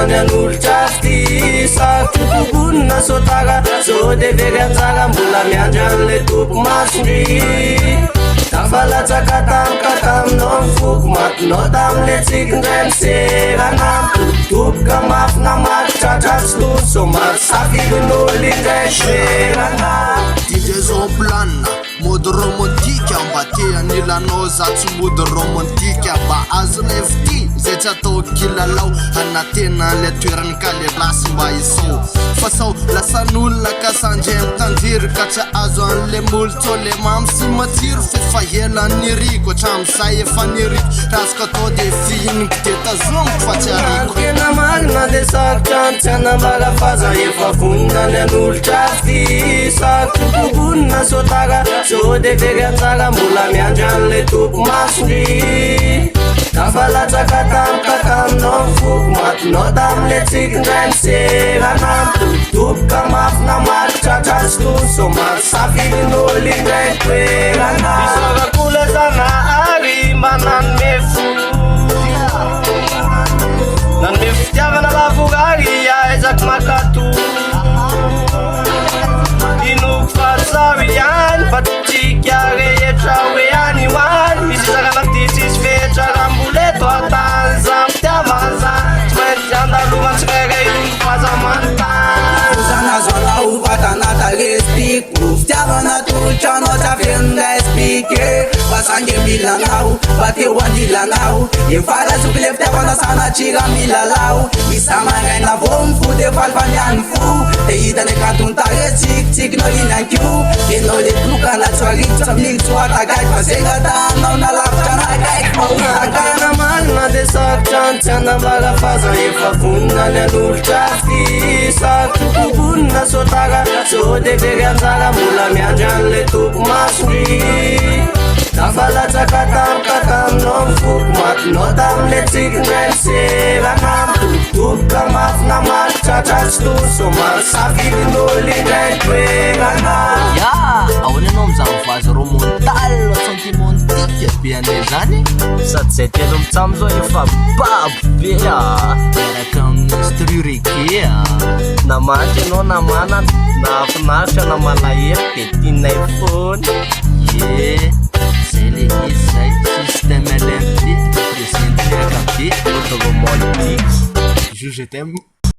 fafondany an'olo-trafy sarotro tokonona sotara so de very anjara mbola miandry an'le tompo masondry tafalatsaka tamika taminao mifoko matinao tam'le tsikindray miserana topoka mafina makitratra tsy tony so maro safidin'olo indray toerana DJ zao planina mode romantique mba te anilanao za tsy mode romantique mba azo lefty zay tsy atao kilalao anatena le toerany ka le lasy mba isao fa sao lasan'olona ka sandray mitanjiry ka tsy azo an'le molotso le mamy sy matsiro fefa hela niriko hatram'izay efa niriko razoko atao de fihiniko de tazomiko fa tsy ariko tena marina de sarotra ny tsy anambara faza efa vononany an'olo-trafy sarotro tokonona sotara so de very anjara mbola miandry an'le tompo masondry tafalatsaka tamika taminao mifoko matinao tam'le tsikindray miserana topoka mafina makitratra tsy tony so maro safidin'olo indray toerana isarakola zanahary mba nanome fitiavana lavorary aezaka makato inoko fahatsaro ihany fa tsika rehetra hoe any hoany misy zaranavity tsisy fetra ramboleto atany za mitiavaza tsy maintsy andalova tsirairay olo fazamantany zanazonao vatanata respiko fitiavana tolotrano tsafenonga espike vasange milanao bateo andilanao efalazoky le fitiavana sanatrira milalao isamaraina vo mifody falifaniany fo de hitany kantontare tsikitsikinao iny anko denao le tokana tsoarikitsy amin'igny tsoatagaky fa zenga tanao nalavitra nakaiky akana marina de sarotra ny tsy anambara faza efa vononany an'olo-trafy sarotro tokonona sotara so de very anjara mbola miandry an'le tompo masondry tafalatsaka tamika taminao mifoko matinao tam'le tsikindray miserana topoka mafina makitratra tsy tony so maro safidin'olo indray toerana ahoana anao mizaha vazy romontal sentimentique be anay zany sady zay telo mitsamo zao efa babo be miaraka amin'ny strureke namanty anao namana nahafinaritra na malahelo de tianay fony zay le izy zay système LMP présenté akabe mode romantique je t'aime